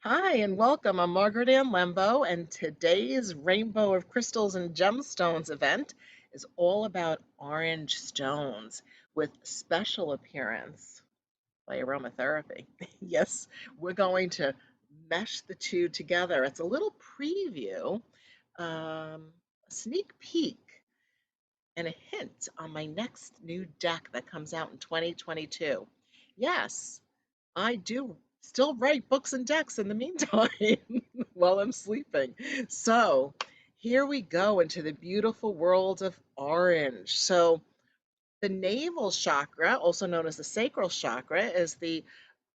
Hi and welcome. I'm Margaret Ann, and today's Rainbow of Crystals and Gemstones event is all about orange stones with special appearance by aromatherapy. Yes, we're going to mesh the two together. It's a little preview, a sneak peek, and a hint on my next new deck that comes out in 2022. Yes, I do still write books and decks in the meantime while I'm sleeping. So here we go into the beautiful world of orange. So the navel chakra, also known as the sacral chakra, is the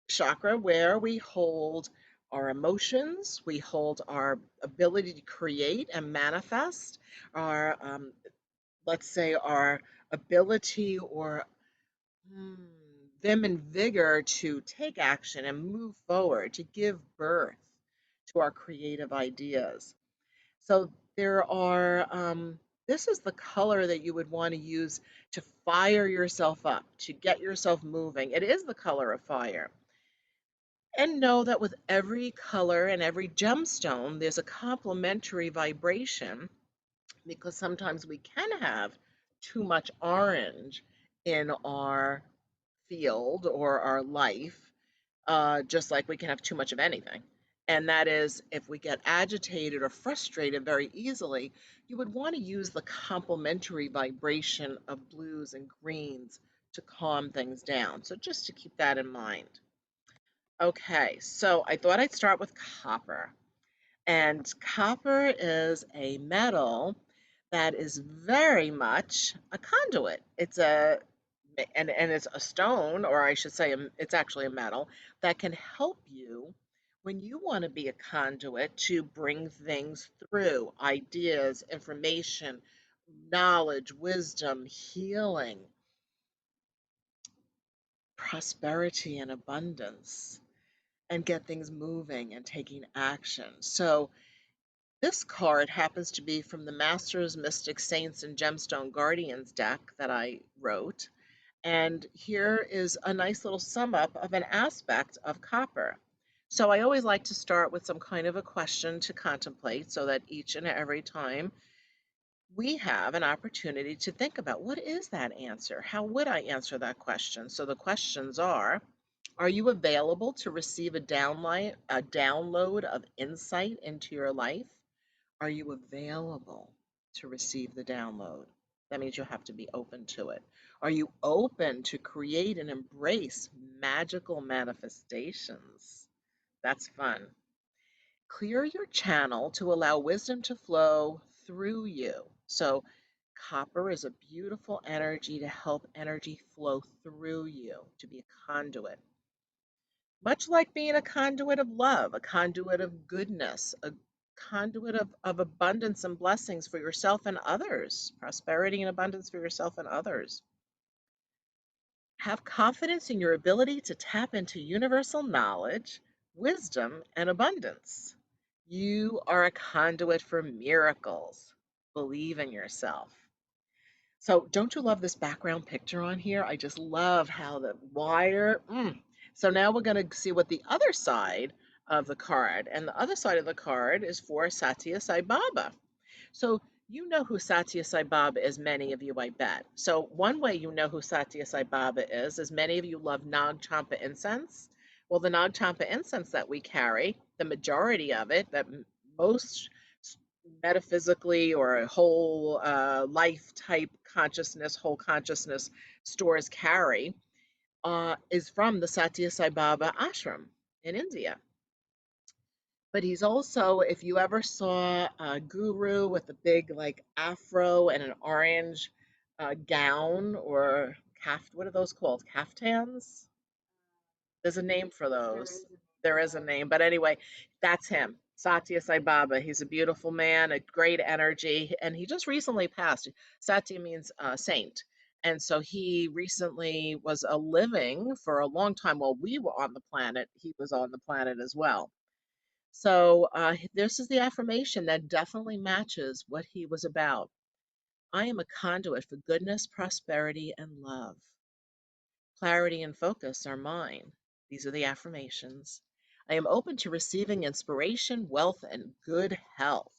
chakra where we hold our emotions, we hold our ability to create and manifest, our, let's say, our ability or Hmm, vim and vigor to take action and move forward, to give birth to our creative ideas. So there are, this is the color that you would want to use to fire yourself up, to get yourself moving. It is the color of fire. And know that with every color and every gemstone, there's a complementary vibration because sometimes we can have too much orange in our field or our life, just like we can have too much of anything. And that is, if we get agitated or frustrated very easily, you would want to use the complementary vibration of blues and greens to calm things down. So just to keep that in mind. Okay, so I thought I'd start with copper. And copper is a metal that is very much a conduit. And it's a stone, or I should say, it's actually a metal that can help you when you want to be a conduit to bring things through, ideas, information, knowledge, wisdom, healing, prosperity, and abundance, and get things moving and taking action. So this card happens to be from the Masters, Mystics, Saints, and Gemstone Guardians deck that I wrote. And here is a nice little sum up of an aspect of copper. So I always like to start with some kind of a question to contemplate so that each and every time we have an opportunity to think about what is that answer? How would I answer that question? So the questions are you available to receive a download of insight into your life? Are you available to receive the download? That means you have to be open to it. Are you open to create and embrace magical manifestations? That's fun. Clear your channel to allow wisdom to flow through you. So, copper is a beautiful energy to help energy flow through you, to be a conduit. Much like being a conduit of love, a conduit of goodness, a conduit of abundance and blessings for yourself and others, prosperity and abundance for yourself and others. Have confidence in your ability to tap into universal knowledge, wisdom, and abundance. You are a conduit for miracles. Believe in yourself. So don't you love this background picture on here? I just love how the wire. So now we're going to see what the other side of the card, and the other side of the card is for Satya Sai Baba. So you know who Satya Sai Baba is, many of you, I bet. So one way you know who Satya Sai Baba is many of you love Nag Champa incense. Well, the Nag Champa incense that we carry, the majority of it, that most metaphysically or a whole life type consciousness, whole consciousness stores carry, is from the Satya Sai Baba ashram in India. But he's also, if you ever saw a guru with a big like afro and an orange gown or what are those called? Caftans? There's a name for those. There is a name. But anyway, that's him. Satya Sai Baba. He's a beautiful man, a great energy, and he just recently passed. Satya means saint. And so he recently was a living for a long time while we were on the planet. He was on the planet as well. So this is the affirmation that definitely matches what he was about. I am a conduit for goodness, prosperity, and love. Clarity and focus are mine. These are the affirmations. I am open to receiving inspiration, wealth, and good health.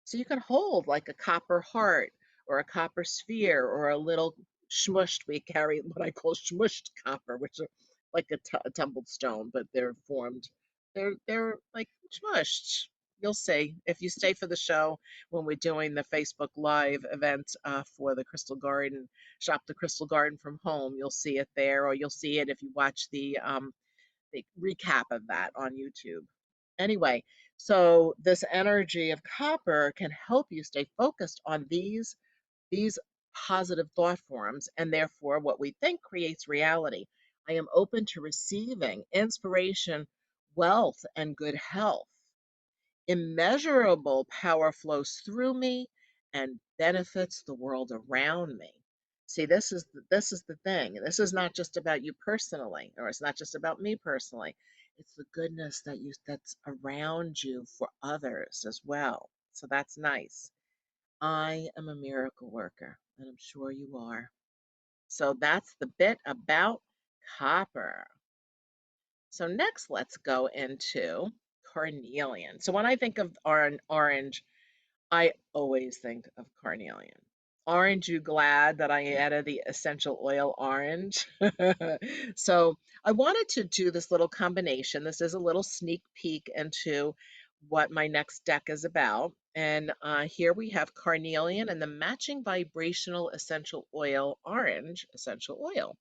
So you can hold like a copper heart or a copper sphere or a little smushed. We carry what I call smushed copper, which are like a tumbled stone, but they're formed. They're like smushed. You'll see if you stay for the show when we're doing the Facebook Live event for the Crystal Garden, Shop the Crystal Garden from Home. You'll see it there, or you'll see it if you watch the recap of that on YouTube. Anyway, so this energy of copper can help you stay focused on these positive thought forms, and therefore what we think creates reality. I am open to receiving inspiration, wealth, and good health. Immeasurable power flows through me and benefits the world around me. See, this is the thing. This is not just about you personally, or it's not just about me personally. It's the goodness that's around you for others as well. So that's nice. I am a miracle worker, and I'm sure you are. So that's the bit about copper. So next, let's go into carnelian. So when I think of orange, I always think of carnelian. Aren't you glad that I added the essential oil orange? So I wanted to do this little combination. This is a little sneak peek into what my next deck is about. And here we have carnelian and the matching vibrational essential oil orange essential oil,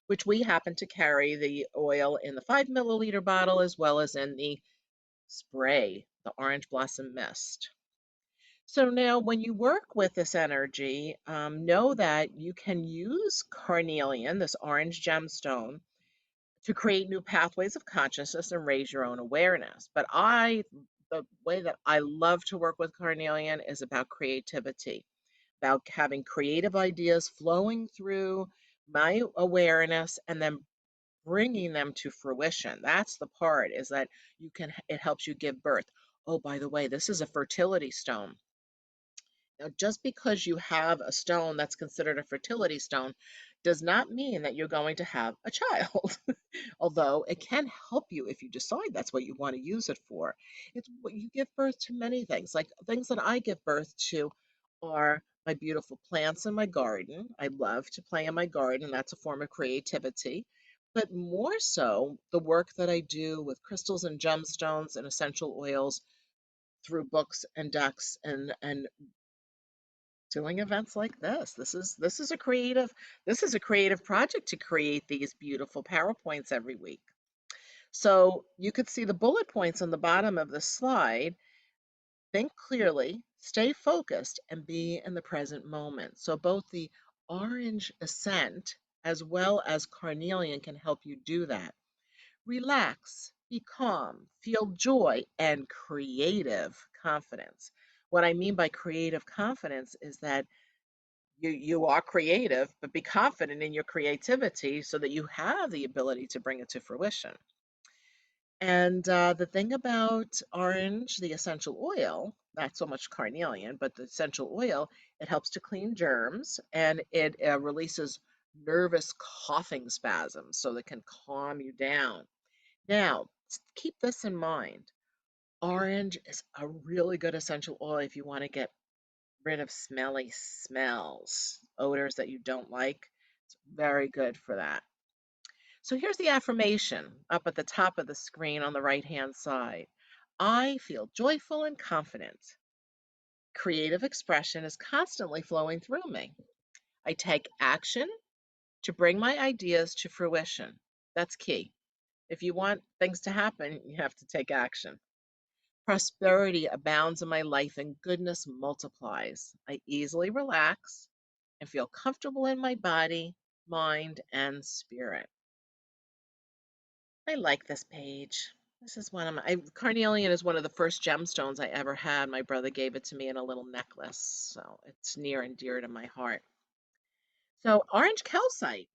which we happen to carry the oil in the 5 milliliter bottle as well as in the spray, the orange blossom mist. So now, when you work with this energy, know that you can use carnelian, this orange gemstone, to create new pathways of consciousness and raise your own awareness. But the way that I love to work with carnelian is about creativity, about having creative ideas flowing through my awareness and then bringing them to fruition. That's the part, is that it helps you give birth. Oh, by the way, this is a fertility stone. Now, just because you have a stone that's considered a fertility stone does not mean that you're going to have a child, although it can help you if you decide that's what you want to use it for. It's what you give birth to many things. Like things that I give birth to are my beautiful plants in my garden. I love to play in my garden. That's a form of creativity. But more so, the work that I do with crystals and gemstones and essential oils through books and decks and doing events like this. This is a creative project to create these beautiful PowerPoints every week. So you could see the bullet points on the bottom of the slide. Think clearly, stay focused, and be in the present moment. So both the orange ascent as well as carnelian can help you do that. Relax, be calm, feel joy, and creative confidence. What I mean by creative confidence is that you are creative, but be confident in your creativity so that you have the ability to bring it to fruition. And the thing about orange, the essential oil, not so much carnelian, but the essential oil, it helps to clean germs and it releases nervous coughing spasms so that can calm you down. Now, keep this in mind. Orange is a really good essential oil if you want to get rid of smelly smells, odors that you don't like. It's very good for that. So here's the affirmation up at the top of the screen on the right-hand side. I feel joyful and confident. Creative expression is constantly flowing through me. I take action to bring my ideas to fruition. That's key. If you want things to happen, you have to take action. Prosperity abounds in my life and goodness multiplies. I easily relax and feel comfortable in my body, mind, and spirit. I like this page. This is one of carnelian is one of the first gemstones I ever had. My brother gave it to me in a little necklace, so it's near and dear to my heart. So orange calcite.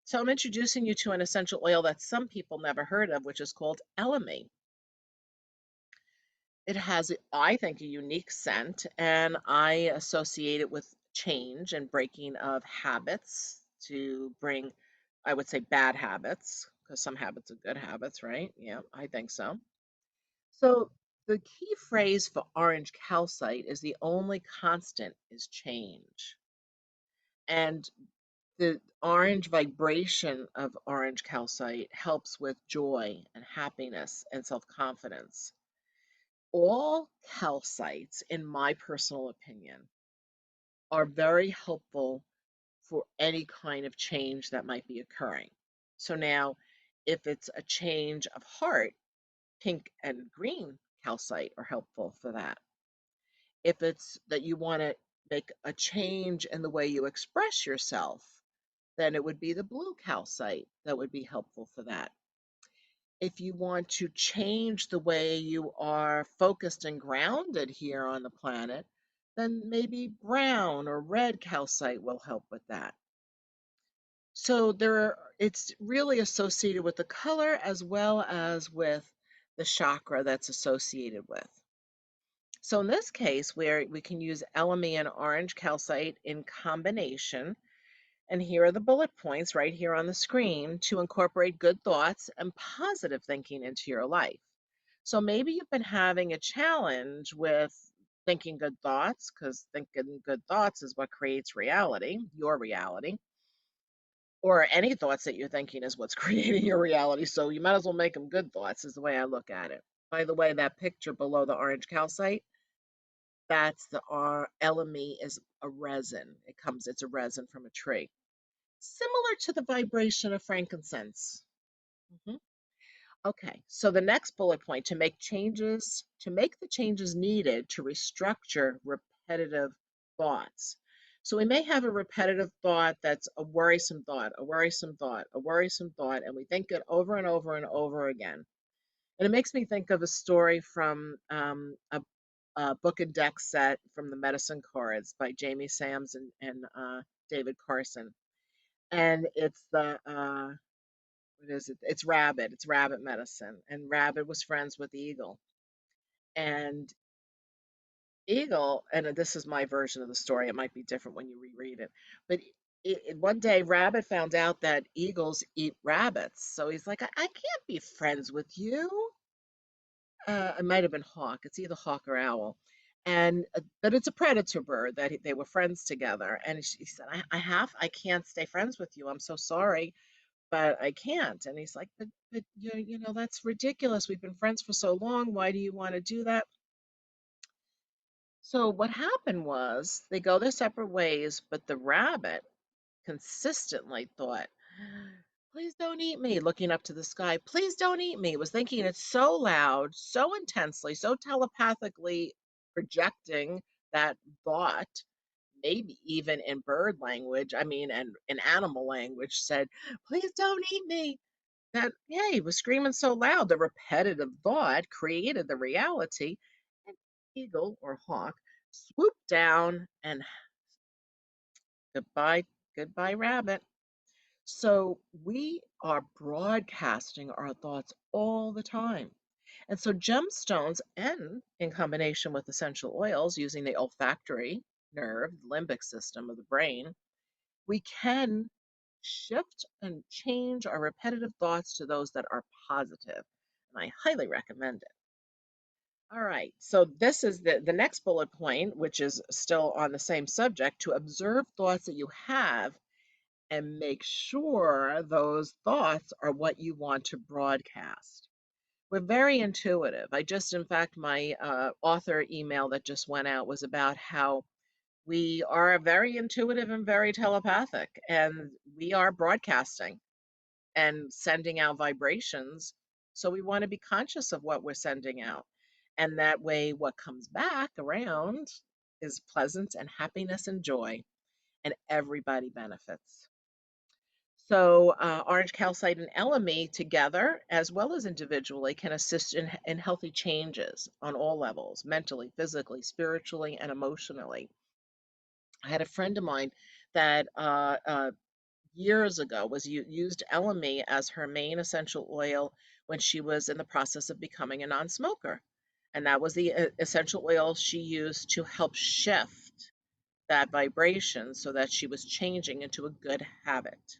So I'm introducing you to an essential oil that some people never heard of, which is called Elemy. It has, I think, a unique scent, and I associate it with change and breaking of habits to bring, I would say, bad habits, because some habits are good habits, right? Yeah, I think so. So the key phrase for orange calcite is the only constant is change. And the orange vibration of orange calcite helps with joy and happiness and self confidence. All calcites, in my personal opinion, are very helpful for any kind of change that might be occurring. So now, if it's a change of heart, pink and green calcite are helpful for that. If it's that you want to make a change in the way you express yourself, then it would be the blue calcite that would be helpful for that. If you want to change the way you are focused and grounded here on the planet, then maybe brown or red calcite will help with that. So it's really associated with the color as well as with the chakra that's associated with. So in this case, where we can use Elemy and orange calcite in combination, and here are the bullet points right here on the screen to incorporate good thoughts and positive thinking into your life. So maybe you've been having a challenge with thinking good thoughts, because thinking good thoughts is what creates reality, your reality, or any thoughts that you're thinking is what's creating your reality. So you might as well make them good thoughts, is the way I look at it. By the way, that picture below the orange calcite, that's the Elemy is a resin. It's a resin from a tree, similar to the vibration of frankincense. Mhm. Okay, so the next bullet point to make the changes needed to restructure repetitive thoughts. So we may have a repetitive thought that's a worrisome thought, a worrisome thought, a worrisome thought, and we think it over and over and over again. And it makes me think of a story from a book and deck set from the Medicine Cards by Jamie Sams and David Carson. And it's the what is it? It's Rabbit. It's Rabbit medicine. And Rabbit was friends with Eagle. And Eagle, and this is my version of the story. It might be different when you reread it. But one day, Rabbit found out that eagles eat rabbits. So he's like, I can't be friends with you. It might have been hawk. It's either hawk or owl. And but it's a predator bird that they were friends together. And he said, I can't stay friends with you. I'm so sorry, but I can't. And he's like, but that's ridiculous. We've been friends for so long. Why do you want to do that? So what happened was they go their separate ways, but the rabbit consistently thought, please don't eat me, looking up to the sky. Please don't eat me. Was thinking it so loud, so intensely, so telepathically projecting that thought, maybe even in bird language, I mean, and in animal language, said, please don't eat me. That, yeah, he was screaming so loud, the repetitive thought created the reality. And eagle or hawk swooped down and goodbye, goodbye, rabbit. So we are broadcasting our thoughts all the time. And so gemstones and in combination with essential oils using the olfactory nerve, limbic system of the brain, we can shift and change our repetitive thoughts to those that are positive. And I highly recommend it. All right, so this is the next bullet point, which is still on the same subject, to observe thoughts that you have and make sure those thoughts are what you want to broadcast. We're very intuitive. In fact, my author email that just went out was about how we are very intuitive and very telepathic, and we are broadcasting and sending out vibrations. So we want to be conscious of what we're sending out. And that way, what comes back around is pleasant and happiness and joy, and everybody benefits. So, orange calcite and elemi together, as well as individually, can assist in healthy changes on all levels mentally, physically, spiritually, and emotionally. I had a friend of mine that years ago used Elemi as her main essential oil when she was in the process of becoming a non-smoker. And that was the essential oil she used to help shift that vibration so that she was changing into a good habit.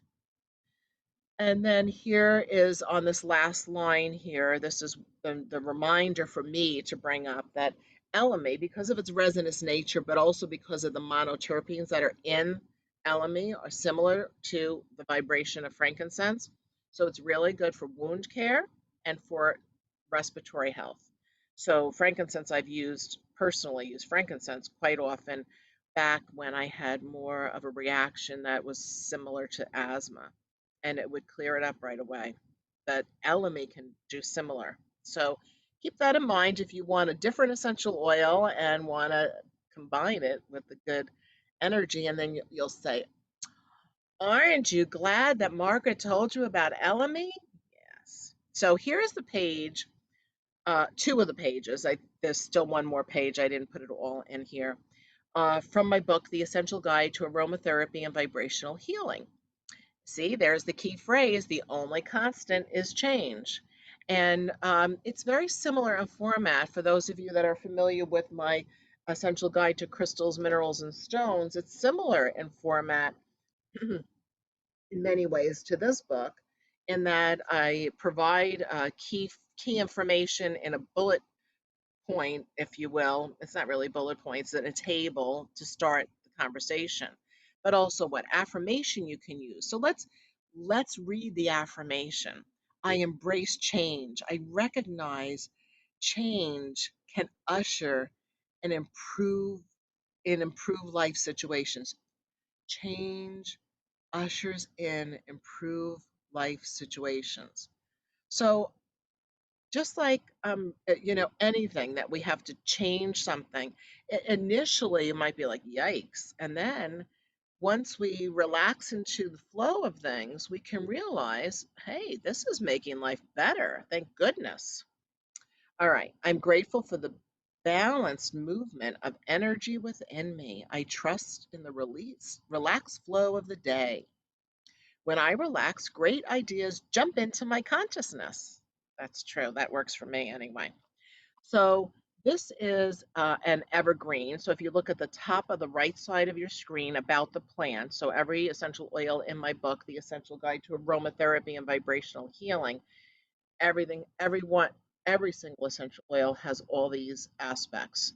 And then here is on this last line here, this is the reminder for me to bring up that Elemy, because of its resinous nature, but also because of the monoterpenes that are in Elemy, are similar to the vibration of frankincense. So it's really good for wound care and for respiratory health. So frankincense, I've used personally, used frankincense quite often back when I had more of a reaction that was similar to asthma, and it would clear it up right away. But Elemy can do similar. So keep that in mind if you want a different essential oil and want to combine it with the good energy. And then you'll say, aren't you glad that Margaret told you about Elemy? Yes. So here's the page, two of the pages. There's still one more page. I didn't put it all in here. From my book, The Essential Guide to Aromatherapy and Vibrational Healing. See, there's the key phrase, the only constant is change. And it's very similar in format for those of you that are familiar with my Essential Guide to Crystals, Minerals, and Stones. It's similar in format in many ways to this book in that I provide key information in a bullet point, if you will. It's not really bullet points, in a table to start the conversation, but also what affirmation you can use. So let's read the affirmation. I embrace change. I recognize change can usher and improve life situations. Change ushers in improve life situations. So just like anything that we have to change something, initially it might be like yikes, and then once we relax into the flow of things, we can realize, hey, this is making life better, thank goodness. All right, I'm grateful for the balanced movement of energy within me. I trust in the relaxed flow of the day. When I relax, great ideas jump into my consciousness. That's true, that works for me anyway. So this is an evergreen. So if you look at the top of the right side of your screen about the plant, so every essential oil in my book, The Essential Guide to Aromatherapy and Vibrational Healing, every single essential oil has all these aspects.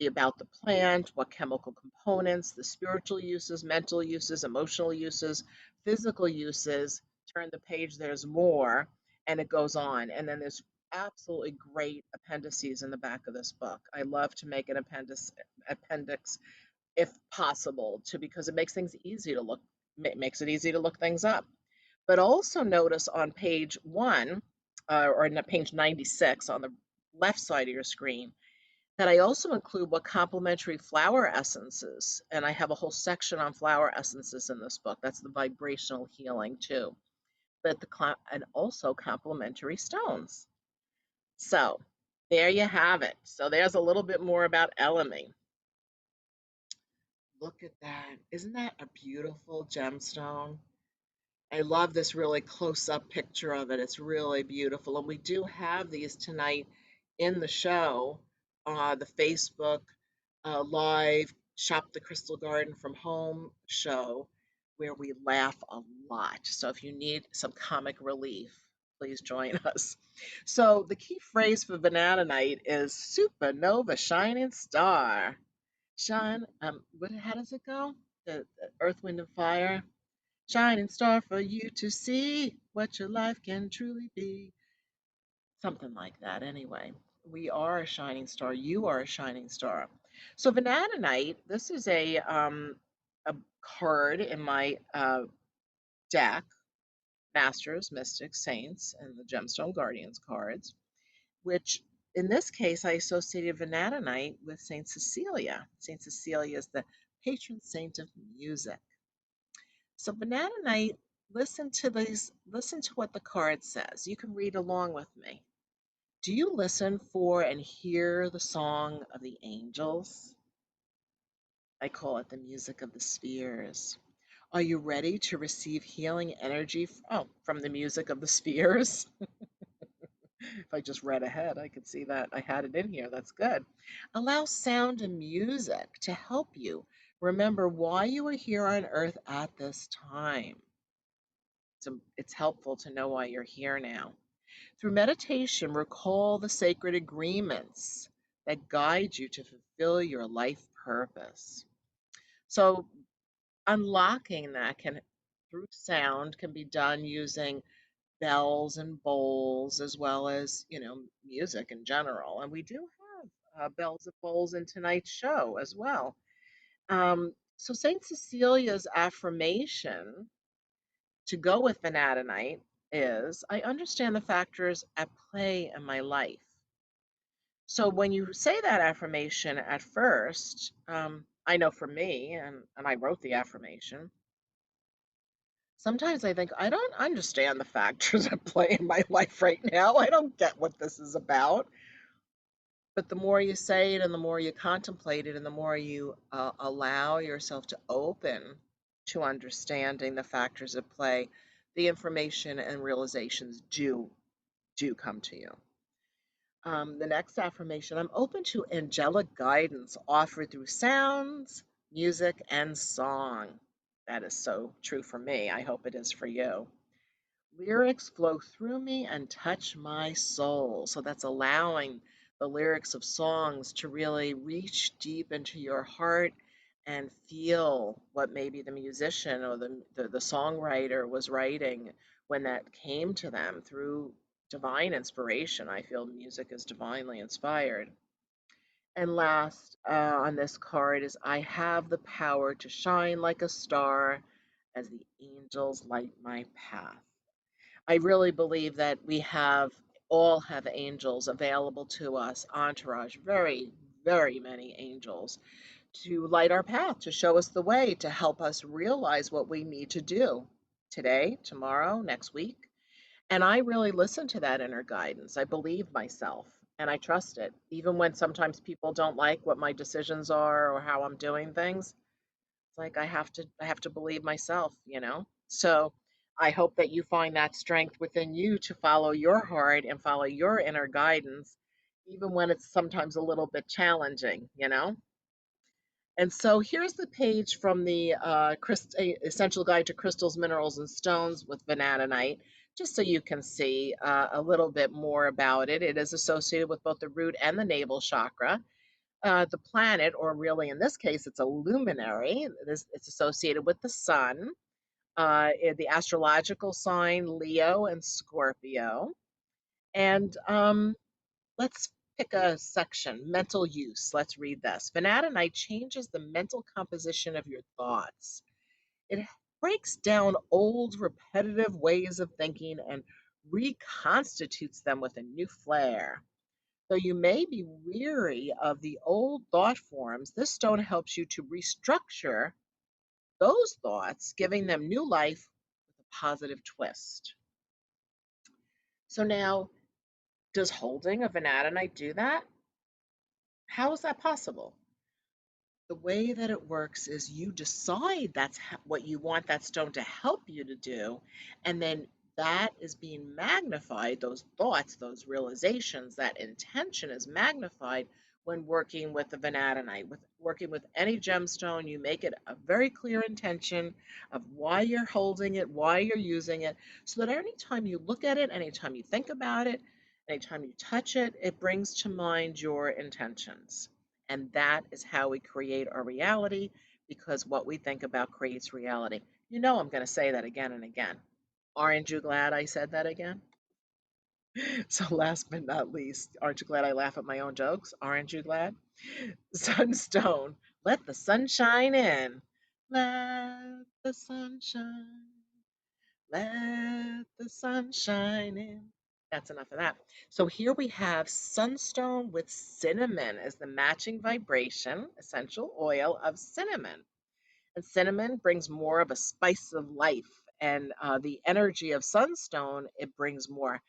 The about the plant, what chemical components, the spiritual uses, mental uses, emotional uses, physical uses. Turn the page, there's more, and it goes on. And then there's absolutely great appendices in the back of this book. I love to make an appendix if possible, because it makes things easy to look, makes it easy to look things up. But also notice on page one, or page 96 on the left side of your screen, that I also include what complementary flower essences, and I have a whole section on flower essences in this book. That's the vibrational healing too, but and also complementary stones. So there you have it. So there's a little bit more about Elemy. Look at that. Isn't that a beautiful gemstone? I love this really close up picture of it. It's really beautiful. And we do have these tonight in the show, the Facebook live Shop the Crystal Garden from Home show, where we laugh a lot. So if you need some comic relief, please join us. So the key phrase for Venationite is supernova shining star. Shine, how does it go? The Earth, Wind, and Fire. Shining star for you to see what your life can truly be. Something like that, anyway. We are a shining star. You are a shining star. So, Venadonite, this is a card in my deck, Masters, Mystics, Saints, and the Gemstone Guardians cards, which in this case I associated Venadonite with Saint Cecilia. Saint Cecilia is the patron saint of music. So Banana Night, listen to what the card says. You can read along with me. Do you listen for and hear the song of the angels? I call it the music of the spheres. Are you ready to receive healing energy from the music of the spheres? If I just read ahead, I could see that I had it in here. That's good. Allow sound and music to help you remember why you are here on earth at this time. It's helpful to know why you're here now. Through meditation, recall the sacred agreements that guide you to fulfill your life purpose. So unlocking that can through sound can be done using bells and bowls as well as, music in general. And we do have bells and bowls in tonight's show as well. So Saint Cecilia's affirmation to go with Venationite is, I understand the factors at play in my life. So when you say that affirmation at first, I know for me, and I wrote the affirmation, sometimes I think, I don't understand the factors at play in my life right now. I don't get what this is about. But the more you say it and the more you contemplate it and the more you allow yourself to open to understanding the factors at play, the information and realizations do come to you. The next affirmation, I'm open to angelic guidance offered through sounds, music, and song. That is so true for me. I hope it is for you. Lyrics flow through me and touch my soul. So that's allowing the lyrics of songs to really reach deep into your heart and feel what maybe the musician or the songwriter was writing when that came to them through divine inspiration. I feel music is divinely inspired. And last on this card is, I have the power to shine like a star as the angels light my path. I really believe that we all have angels available to us, entourage, very, very many angels to light our path, to show us the way, to help us realize what we need to do today, tomorrow, next week. And I really listen to that inner guidance. I believe myself and I trust it. Even when sometimes people don't like what my decisions are or how I'm doing things, it's like I have to believe myself. So I hope that you find that strength within you to follow your heart and follow your inner guidance, even when it's sometimes a little bit challenging. And so here's the page from the Essential Guide to Crystals, Minerals, and Stones with Venationite, just so you can see a little bit more about it. It is associated with both the root and the navel chakra. The planet, or really in this case, it's a luminary. It's associated with the sun, the astrological sign Leo and Scorpio. And let's pick a section, mental use. Let's read this. Venationite changes the mental composition of your thoughts. It breaks down old, repetitive ways of thinking and reconstitutes them with a new flair. Though you may be weary of the old thought forms, this stone helps you to restructure those thoughts, giving them new life with a positive twist. So now, does holding a Venationite do that? How is that possible? The way that it works is you decide that's what you want that stone to help you to do, and then that is being magnified, those thoughts, those realizations, that intention is magnified when working with the Venationite. With working with any gemstone, you make it a very clear intention of why you're holding it, why you're using it, so that anytime you look at it, anytime you think about it, anytime you touch it, it brings to mind your intentions. And that is how we create our reality, because what we think about creates reality. I'm going to say that again and again. Aren't you glad I said that again? So, last but not least, aren't you glad I laugh at my own jokes? Aren't you glad? Sunstone, let the sunshine in. Let the sunshine. Let the sunshine in. That's enough of that. So here we have sunstone with cinnamon as the matching vibration, essential oil of cinnamon. And cinnamon brings more of a spice of life. And the energy of sunstone, it brings more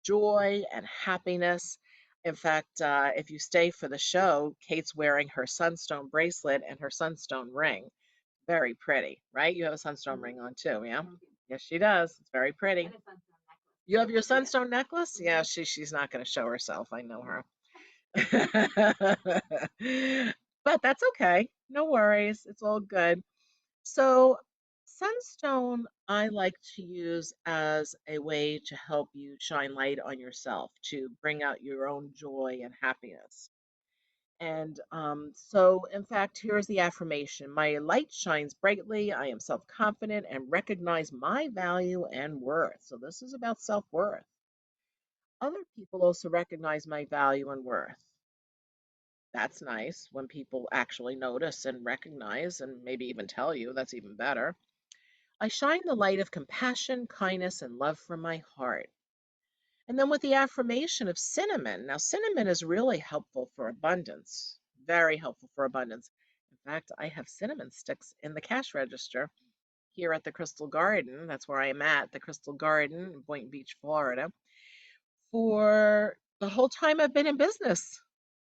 joy and happiness. In fact, if you stay for the show, Kate's wearing her sunstone bracelet and her sunstone ring. Very pretty, right? You have a sunstone ring on too, yeah? Yes, she does. It's very pretty. You have your sunstone necklace? Yeah, she's not going to show herself. I know her. But that's okay. No worries. It's all good. So, Sunstone, I like to use as a way to help you shine light on yourself, to bring out your own joy and happiness. And so, in fact, here's the affirmation: My light shines brightly. I am self confident and recognize my value and worth. So, this is about self worth. Other people also recognize my value and worth. That's nice when people actually notice and recognize and maybe even tell you. That's even better. I shine the light of compassion, kindness, and love from my heart. And then with the affirmation of cinnamon. Now, cinnamon is really helpful for abundance, very helpful for abundance. In fact, I have cinnamon sticks in the cash register here at the Crystal Garden. That's where I am at, the Crystal Garden in Boynton Beach, Florida, for the whole time I've been in business.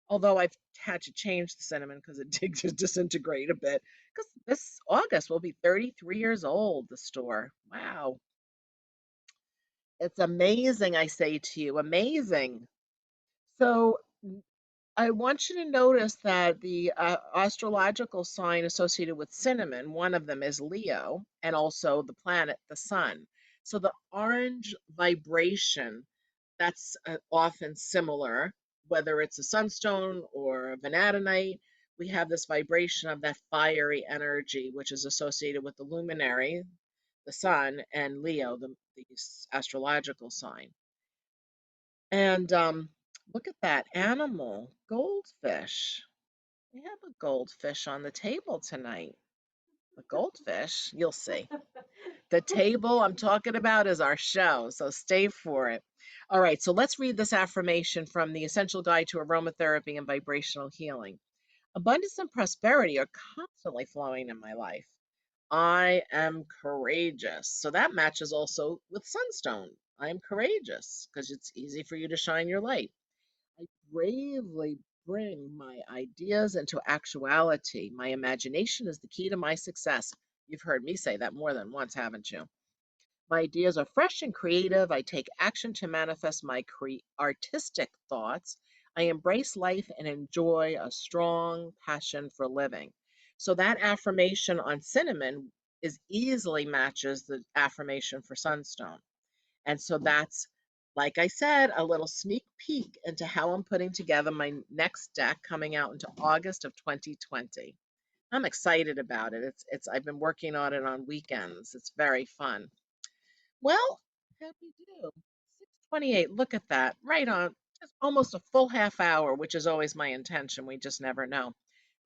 Although I've had to change the cinnamon because it did just disintegrate a bit. Because this August will be 33 years old, the store. Wow. It's amazing, I say to you, amazing. So I want you to notice that the astrological sign associated with cinnamon, one of them is Leo, and also the planet, the sun. So the orange vibration, that's often similar, whether it's a sunstone or a Venationite. We have this vibration of that fiery energy, which is associated with the luminary, the sun, and Leo, the astrological sign. And look at that animal, goldfish. We have a goldfish on the table tonight. A goldfish, you'll see. The table I'm talking about is our show, so stay for it. All right, so let's read this affirmation from the Essential Guide to Aromatherapy and Vibrational Healing. Abundance and prosperity are constantly flowing in my life. I am courageous. So that matches also with Sunstone. I am courageous because it's easy for you to shine your light. I bravely bring my ideas into actuality. My imagination is the key to my success. You've heard me say that more than once, haven't you? My ideas are fresh and creative. I take action to manifest my artistic thoughts. I embrace life and enjoy a strong passion for living. So that affirmation on cinnamon is easily matches the affirmation for sunstone. And so that's, like I said, a little sneak peek into how I'm putting together my next deck coming out into August of 2020. I'm excited about it. It's I've been working on it on weekends. It's very fun. Well, happy do. 6:28. Look at that. Right on. Just almost a full half hour, which is always my intention. We just never know.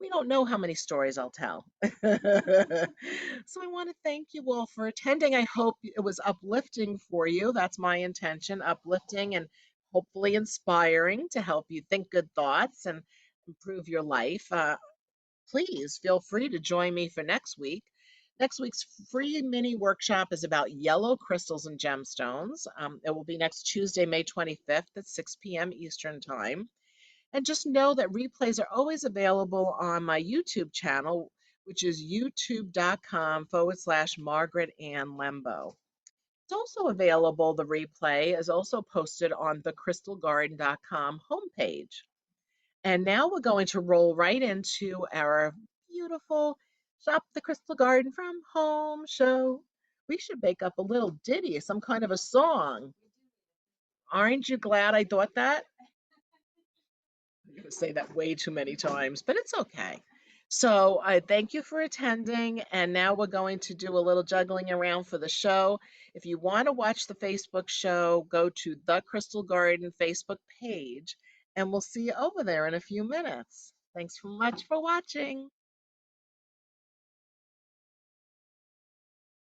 We don't know how many stories I'll tell. So I want to thank you all for attending. I hope it was uplifting for you. That's my intention, uplifting and hopefully inspiring to help you think good thoughts and improve your life. Please feel free to join me for next week. Next week's free mini workshop is about yellow crystals and gemstones. It will be next Tuesday, May 25th at 6 p.m. Eastern Time. And just know that replays are always available on my YouTube channel, which is youtube.com/Margaret Ann Lembo. It's also available, the replay is also posted on the crystalgarden.com homepage. And now we're going to roll right into our beautiful Shop the Crystal Garden from Home show. We should make up a little ditty, some kind of a song. Aren't you glad I thought that? I'm going to say that way too many times, but it's okay. So I thank you for attending. And now we're going to do a little juggling around for the show. If you want to watch the Facebook show, go to the Crystal Garden Facebook page, and we'll see you over there in a few minutes. Thanks so much for watching.